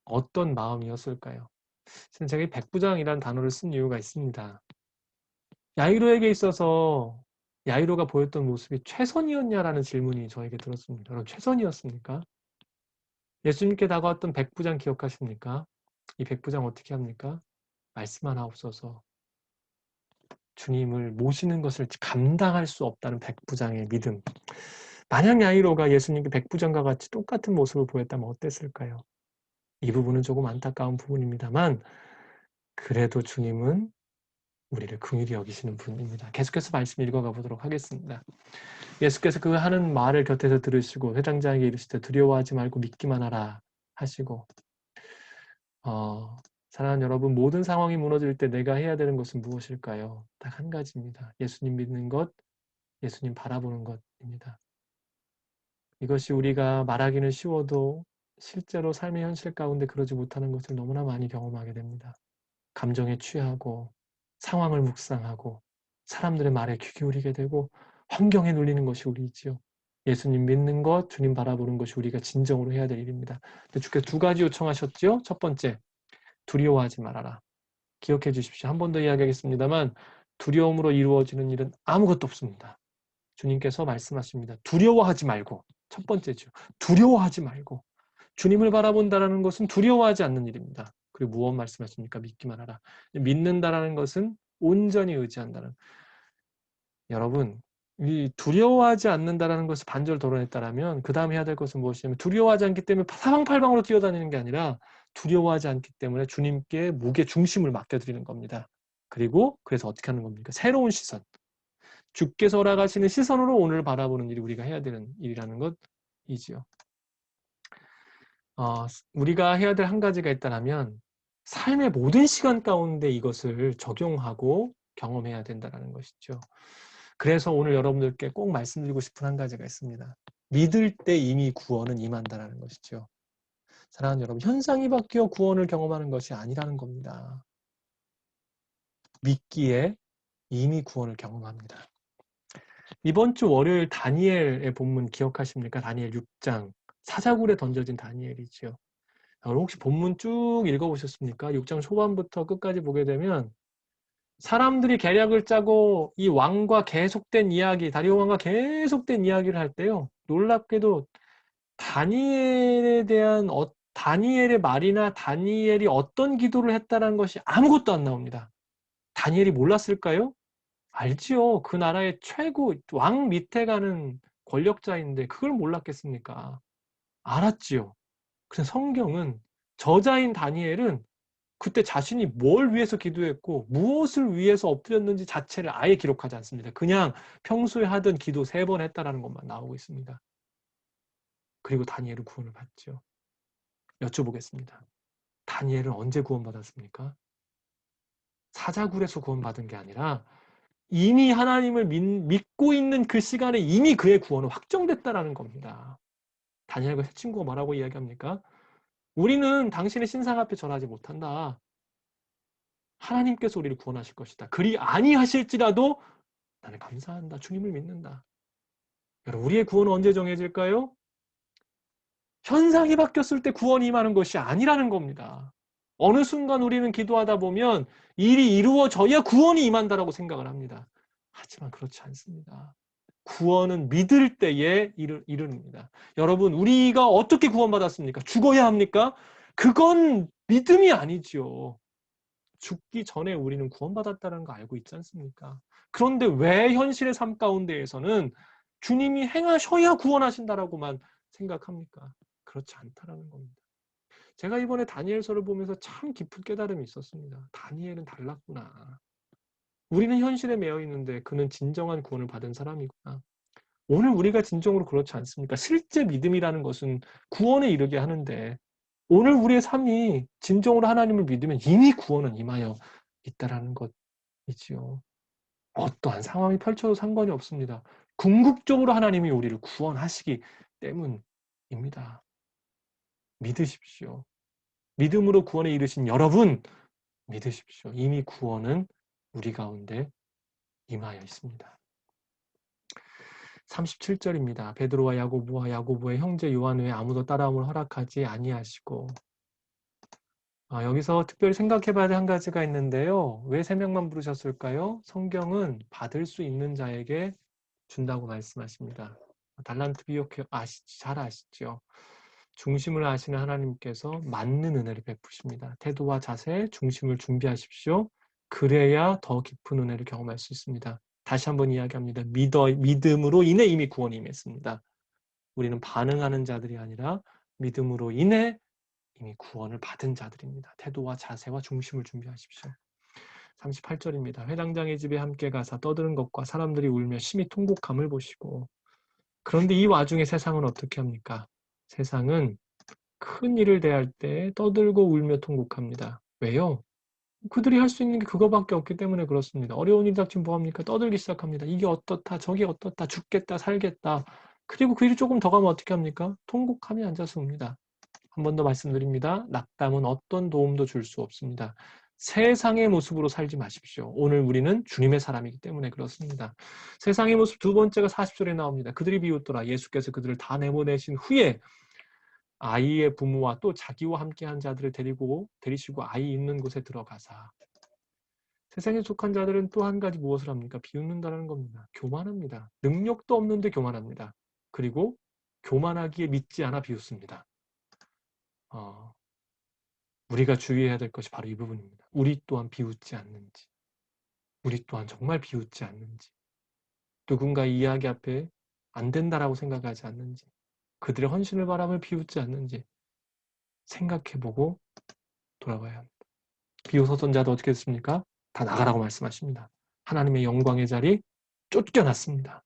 [SPEAKER 1] 어떤 마음이었을까요? 제가 이 백부장이라는 단어를 쓴 이유가 있습니다. 야이로에게 있어서 야이로가 보였던 모습이 최선이었냐라는 질문이 저에게 들었습니다. 여러분, 최선이었습니까? 예수님께 다가왔던 백부장 기억하십니까? 이 백부장 어떻게 합니까? 말씀 하나 없어서 주님을 모시는 것을 감당할 수 없다는 백부장의 믿음. 만약 야이로가 예수님께 백부장과 같이 똑같은 모습을 보였다면 어땠을까요? 이 부분은 조금 안타까운 부분입니다만 그래도 주님은 우리를 긍휼히 여기시는 분입니다. 계속해서 말씀 읽어가 보도록 하겠습니다. 예수께서 그 하는 말을 곁에서 들으시고 회당장에게 이르시되 두려워하지 말고 믿기만 하라 하시고 사랑하는 여러분, 모든 상황이 무너질 때 내가 해야 되는 것은 무엇일까요? 딱 한 가지입니다. 예수님 믿는 것, 예수님 바라보는 것입니다. 이것이 우리가 말하기는 쉬워도 실제로 삶의 현실 가운데 그러지 못하는 것을 너무나 많이 경험하게 됩니다. 감정에 취하고 상황을 묵상하고 사람들의 말에 귀 기울이게 되고 환경에 눌리는 것이 우리이지요. 예수님 믿는 것, 주님 바라보는 것이 우리가 진정으로 해야 될 일입니다. 근데 주께서 두 가지 요청하셨죠. 첫 번째, 두려워하지 말아라. 기억해 주십시오. 한 번 더 이야기하겠습니다만 두려움으로 이루어지는 일은 아무것도 없습니다. 주님께서 말씀하십니다. 두려워하지 말고. 첫 번째죠. 두려워하지 말고. 주님을 바라본다라는 것은 두려워하지 않는 일입니다. 그리고 무엇 말씀하십니까? 믿기만 하라. 믿는다라는 것은 온전히 의지한다는. 여러분, 이 두려워하지 않는다라는 것을 반절 도론했다라면 그 다음 해야 될 것은 무엇이냐면 두려워하지 않기 때문에 사방팔방으로 뛰어다니는 게 아니라 두려워하지 않기 때문에 주님께 무게 중심을 맡겨드리는 겁니다. 그리고 그래서 어떻게 하는 겁니까? 새로운 시선. 주께서 허락하시는 시선으로 오늘 바라보는 일이 우리가 해야 되는 일이라는 것이지요. 우리가 해야 될 한 가지가 있다면 삶의 모든 시간 가운데 이것을 적용하고 경험해야 된다는 것이죠. 그래서 오늘 여러분들께 꼭 말씀드리고 싶은 한 가지가 있습니다. 믿을 때 이미 구원은 임한다는 것이죠. 사랑하는 여러분, 현상이 바뀌어 구원을 경험하는 것이 아니라는 겁니다. 믿기에 이미 구원을 경험합니다. 이번 주 월요일 다니엘의 본문 기억하십니까? 다니엘 6장. 사자굴에 던져진 다니엘이지요. 여러분 혹시 본문 쭉 읽어보셨습니까? 6장 초반부터 끝까지 보게 되면 사람들이 계략을 짜고 이 왕과 계속된 이야기, 다리오 왕과 계속된 이야기를 할 때요. 놀랍게도 다니엘에 대한 다니엘의 말이나 다니엘이 어떤 기도를 했다는 것이 아무것도 안 나옵니다. 다니엘이 몰랐을까요? 알지요. 그 나라의 최고 왕 밑에 가는 권력자인데 그걸 몰랐겠습니까? 알았지요. 그래서 성경은 저자인 다니엘은 그때 자신이 뭘 위해서 기도했고 무엇을 위해서 엎드렸는지 자체를 아예 기록하지 않습니다. 그냥 평소에 하던 기도 3번 했다라는 것만 나오고 있습니다. 그리고 다니엘은 구원을 받죠. 여쭤보겠습니다. 다니엘은 언제 구원받았습니까? 사자굴에서 구원받은 게 아니라 이미 하나님을 믿고 있는 그 시간에 이미 그의 구원은 확정됐다라는 겁니다. 다니엘과 새 친구가 뭐라고 이야기합니까? 우리는 당신의 신상 앞에 절하지 못한다. 하나님께서 우리를 구원하실 것이다. 그리 아니하실지라도 나는 감사한다. 주님을 믿는다. 여러분, 우리의 구원은 언제 정해질까요? 현상이 바뀌었을 때 구원이 임하는 것이 아니라는 겁니다. 어느 순간 우리는 기도하다 보면 일이 이루어져야 구원이 임한다라고 생각을 합니다. 하지만 그렇지 않습니다. 구원은 믿을 때에 이릅니다. 여러분, 우리가 어떻게 구원받았습니까? 죽어야 합니까? 그건 믿음이 아니죠. 죽기 전에 우리는 구원받았다는 거 알고 있지 않습니까? 그런데 왜 현실의 삶 가운데에서는 주님이 행하셔야 구원하신다라고만 생각합니까? 그렇지 않다라는 겁니다. 제가 이번에 다니엘서를 보면서 참 깊은 깨달음이 있었습니다. 다니엘은 달랐구나. 우리는 현실에 매여 있는데 그는 진정한 구원을 받은 사람이구나. 오늘 우리가 진정으로 그렇지 않습니까? 실제 믿음이라는 것은 구원에 이르게 하는데 오늘 우리의 삶이 진정으로 하나님을 믿으면 이미 구원은 임하여 있다라는 것이지요. 어떠한 상황이 펼쳐도 상관이 없습니다. 궁극적으로 하나님이 우리를 구원하시기 때문입니다. 믿으십시오. 믿음으로 구원에 이르신 여러분, 믿으십시오. 이미 구원은 우리 가운데 임하여 있습니다. 37절입니다. 베드로와 야고보와 야고보의 형제 요한 외에 아무도 따라옴을 허락하지 아니하시고. 여기서 특별히 생각해 봐야 될 한 가지가 있는데요. 왜 3명만 부르셨을까요? 성경은 받을 수 있는 자에게 준다고 말씀하십니다. 달란트 비유 잘 아시죠? 중심을 아시는 하나님께서 맞는 은혜를 베푸십니다. 태도와 자세, 중심을 준비하십시오. 그래야 더 깊은 은혜를 경험할 수 있습니다. 다시 한번 이야기합니다. 믿음으로 인해 이미 구원이 임했습니다. 우리는 반응하는 자들이 아니라 믿음으로 인해 이미 구원을 받은 자들입니다. 태도와 자세와 중심을 준비하십시오. 38절입니다. 회당장의 집에 함께 가사 떠드는 것과 사람들이 울며 심히 통곡함을 보시고. 그런데 이 와중에 세상은 어떻게 합니까? 세상은 큰 일을 대할 때 떠들고 울며 통곡합니다. 왜요? 그들이 할 수 있는 게 그거밖에 없기 때문에 그렇습니다. 어려운 일이 닥치면 뭐합니까? 떠들기 시작합니다. 이게 어떻다, 저게 어떻다, 죽겠다, 살겠다. 그리고 그 일이 조금 더 가면 어떻게 합니까? 통곡하며 앉아서 웁니다. 한 번 더 말씀드립니다. 낙담은 어떤 도움도 줄 수 없습니다. 세상의 모습으로 살지 마십시오. 오늘 우리는 주님의 사람이기 때문에 그렇습니다. 세상의 모습 두 번째가 40절에 나옵니다. 그들이 비웃더라. 예수께서 그들을 다 내보내신 후에 아이의 부모와 또 자기와 함께한 자들을 데리시고 아이 있는 곳에 들어가사. 세상에 속한 자들은 또 한 가지 무엇을 합니까? 비웃는다는 겁니다. 교만합니다. 능력도 없는데 교만합니다. 그리고 교만하기에 믿지 않아 비웃습니다. 우리가 주의해야 될 것이 바로 이 부분입니다. 우리 또한 비웃지 않는지, 우리 또한 정말 비웃지 않는지, 누군가의 이야기 앞에 안 된다라고 생각하지 않는지, 그들의 헌신을 바람을 비웃지 않는지 생각해보고 돌아봐야 합니다. 비웃었던 자도 어떻게 됐습니까? 다 나가라고 말씀하십니다. 하나님의 영광의 자리 쫓겨났습니다.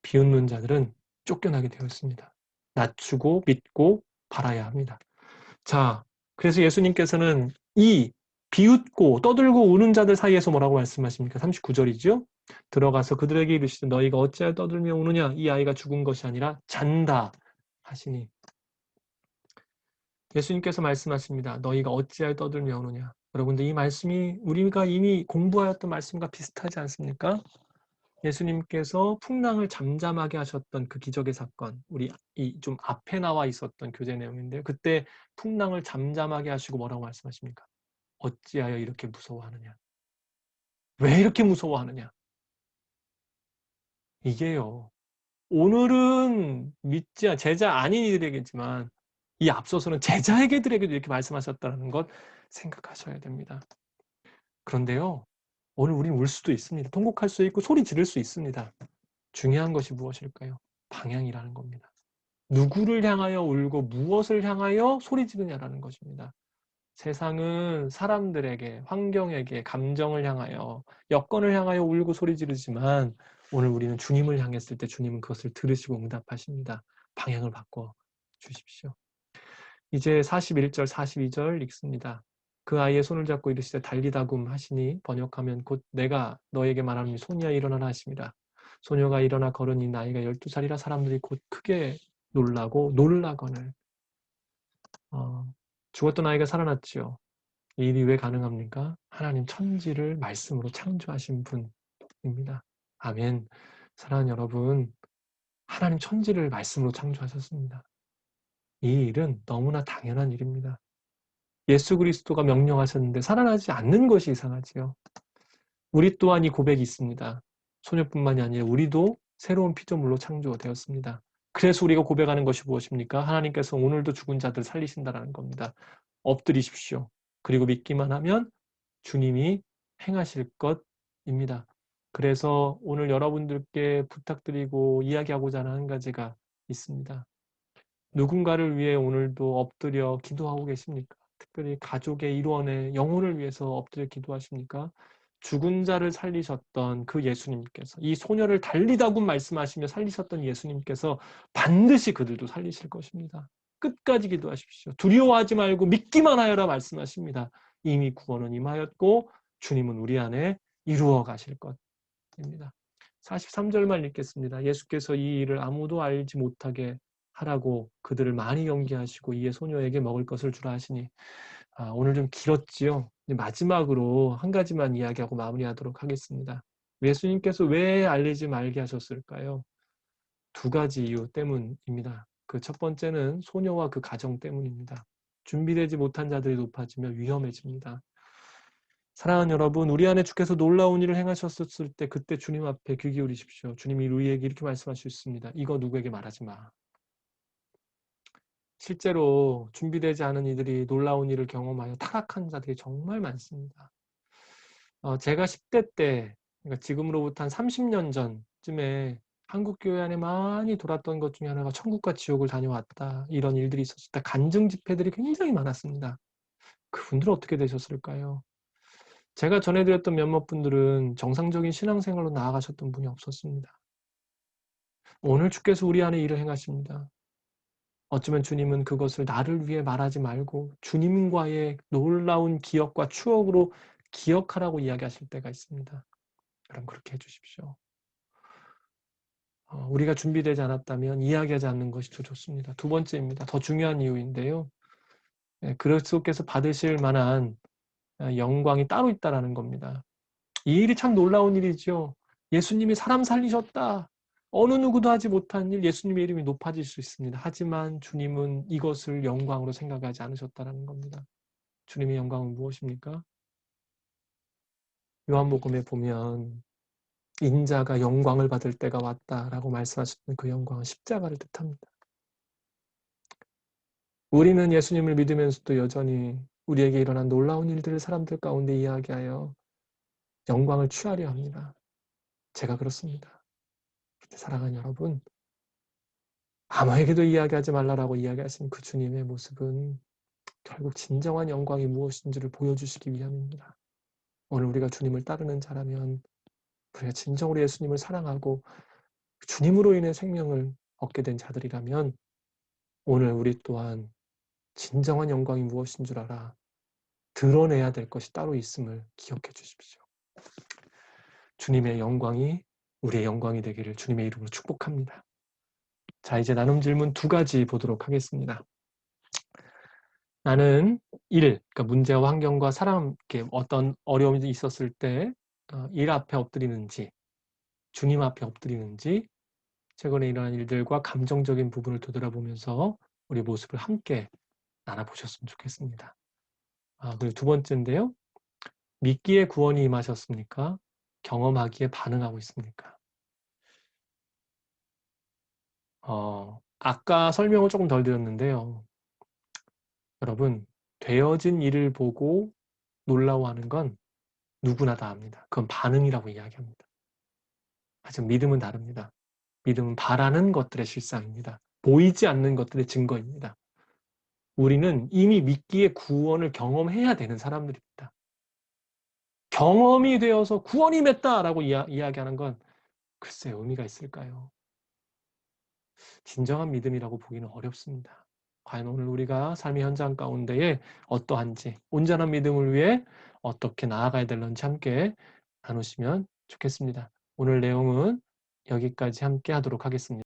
[SPEAKER 1] 비웃는 자들은 쫓겨나게 되었습니다. 낮추고 믿고 바라야 합니다. 자, 그래서 예수님께서는 이 비웃고 떠들고 우는 자들 사이에서 뭐라고 말씀하십니까? 39절이죠. 들어가서 그들에게 이르시되 너희가 어찌하여 떠들며 우느냐? 이 아이가 죽은 것이 아니라 잔다 하시니. 예수님께서 말씀하십니다. 너희가 어찌하여 떠들며 우느냐? 여러분들 이 말씀이 우리가 이미 공부하였던 말씀과 비슷하지 않습니까? 예수님께서 풍랑을 잠잠하게 하셨던 그 기적의 사건, 우리 이 좀 앞에 나와 있었던 교재 내용인데요. 그때 풍랑을 잠잠하게 하시고 뭐라고 말씀하십니까? 어찌하여 이렇게 무서워하느냐? 왜 이렇게 무서워하느냐? 이게요. 오늘은 제자 아닌 이들에게지만 이 앞서서는 제자에게들에게도 이렇게 말씀하셨다는 것 생각하셔야 됩니다. 그런데요. 오늘 우리는 울 수도 있습니다. 통곡할 수 있고 소리 지를 수 있습니다. 중요한 것이 무엇일까요? 방향이라는 겁니다. 누구를 향하여 울고 무엇을 향하여 소리 지르냐라는 것입니다. 세상은 사람들에게, 환경에게, 감정을 향하여, 여건을 향하여 울고 소리 지르지만 오늘 우리는 주님을 향했을 때 주님은 그것을 들으시고 응답하십니다. 방향을 바꿔 주십시오. 이제 41절, 42절 읽습니다. 그 아이의 손을 잡고 이르시되 달리다굼 하시니 번역하면 곧 내가 너에게 말하노니 소녀야 일어나라 하십니다. 소녀가 일어나 걸으니 나이가 12살이라 사람들이 곧 크게 놀라거늘 죽었던 아이가 살아났지요. 이 일이 왜 가능합니까? 하나님 천지를 말씀으로 창조하신 분입니다. 아멘. 사랑하는 여러분, 하나님 천지를 말씀으로 창조하셨습니다. 이 일은 너무나 당연한 일입니다. 예수 그리스도가 명령하셨는데 살아나지 않는 것이 이상하지요. 우리 또한 이 고백이 있습니다. 소녀뿐만이 아니라 우리도 새로운 피조물로 창조되었습니다. 그래서 우리가 고백하는 것이 무엇입니까? 하나님께서 오늘도 죽은 자들 살리신다라는 겁니다. 엎드리십시오. 그리고 믿기만 하면 주님이 행하실 것입니다. 그래서 오늘 여러분들께 부탁드리고 이야기하고자 하는 한 가지가 있습니다. 누군가를 위해 오늘도 엎드려 기도하고 계십니까? 특별히 가족의 일원의 영혼을 위해서 엎드려 기도하십니까? 죽은 자를 살리셨던 그 예수님께서, 이 소녀를 달리다고 말씀하시며 살리셨던 예수님께서 반드시 그들도 살리실 것입니다. 끝까지 기도하십시오. 두려워하지 말고 믿기만 하여라 말씀하십니다. 이미 구원은 임하였고 주님은 우리 안에 이루어 가실 것입니다. 43절만 읽겠습니다. 예수께서 이 일을 아무도 알지 못하게 하라고 그들을 많이 경계하시고 이에 소녀에게 먹을 것을 주라 하시니. 오늘 좀 길었지요. 마지막으로 한 가지만 이야기하고 마무리하도록 하겠습니다. 예수님께서 왜 알리지 말게 하셨을까요? 두 가지 이유 때문입니다. 그 첫 번째는 소녀와 그 가정 때문입니다. 준비되지 못한 자들이 높아지면 위험해집니다. 사랑하는 여러분, 우리 안에 주께서 놀라운 일을 행하셨을 때 그때 주님 앞에 귀 기울이십시오. 주님이 우리에게 이렇게 말씀하실 수 있습니다. 이거 누구에게 말하지 마. 실제로 준비되지 않은 이들이 놀라운 일을 경험하여 타락한 자들이 정말 많습니다. 제가 10대 때, 그러니까 지금으로부터 한 30년 전쯤에 한국 교회 안에 많이 돌았던 것 중에 하나가 천국과 지옥을 다녀왔다. 이런 일들이 있었을 때 간증 집회들이 굉장히 많았습니다. 그분들은 어떻게 되셨을까요? 제가 전해드렸던 몇몇 분들은 정상적인 신앙생활로 나아가셨던 분이 없었습니다. 오늘 주께서 우리 안에 일을 행하십니다. 어쩌면 주님은 그것을 나를 위해 말하지 말고 주님과의 놀라운 기억과 추억으로 기억하라고 이야기하실 때가 있습니다. 그럼 그렇게 해주십시오. 우리가 준비되지 않았다면 이야기하지 않는 것이 더 좋습니다. 두 번째입니다. 더 중요한 이유인데요. 그리스도께서 받으실 만한 영광이 따로 있다는 겁니다. 이 일이 참 놀라운 일이죠. 예수님이 사람 살리셨다. 어느 누구도 하지 못한 일, 예수님의 이름이 높아질 수 있습니다. 하지만 주님은 이것을 영광으로 생각하지 않으셨다는 겁니다. 주님의 영광은 무엇입니까? 요한복음에 보면 인자가 영광을 받을 때가 왔다라고 말씀하셨던 그 영광은 십자가를 뜻합니다. 우리는 예수님을 믿으면서도 여전히 우리에게 일어난 놀라운 일들을 사람들 가운데 이야기하여 영광을 취하려 합니다. 제가 그렇습니다. 사랑하는 여러분, 아무에게도 이야기하지 말라라고 이야기하신 그 주님의 모습은 결국 진정한 영광이 무엇인지를 보여주시기 위함입니다. 오늘 우리가 주님을 따르는 자라면 우리가 진정으로 예수님을 사랑하고 주님으로 인해 생명을 얻게 된 자들이라면 오늘 우리 또한 진정한 영광이 무엇인 줄 알아 드러내야 될 것이 따로 있음을 기억해 주십시오. 주님의 영광이 우리의 영광이 되기를 주님의 이름으로 축복합니다. 자, 이제 나눔 질문 두 가지 보도록 하겠습니다. 나는 그러니까 문제와 환경과 사람, 어떤 어려움이 있었을 때 일 앞에 엎드리는지, 주님 앞에 엎드리는지, 최근에 일어난 일들과 감정적인 부분을 되돌아보면서 우리 모습을 함께 나눠보셨으면 좋겠습니다. 그리고 두 번째인데요. 믿기에 구원이 임하셨습니까? 경험하기에 반응하고 있습니까? 아까 설명을 조금 덜 드렸는데요. 여러분, 되어진 일을 보고 놀라워하는 건 누구나 다 합니다. 그건 반응이라고 이야기합니다. 하지만 믿음은 다릅니다. 믿음은 바라는 것들의 실상입니다. 보이지 않는 것들의 증거입니다. 우리는 이미 믿기에 구원을 경험해야 되는 사람들입니다. 경험이 되어서 구원이 맺다라고 이야기하는 건 글쎄 의미가 있을까요? 진정한 믿음이라고 보기는 어렵습니다. 과연 오늘 우리가 삶의 현장 가운데에 어떠한지, 온전한 믿음을 위해 어떻게 나아가야 될런지 함께 나누시면 좋겠습니다. 오늘 내용은 여기까지 함께 하도록 하겠습니다.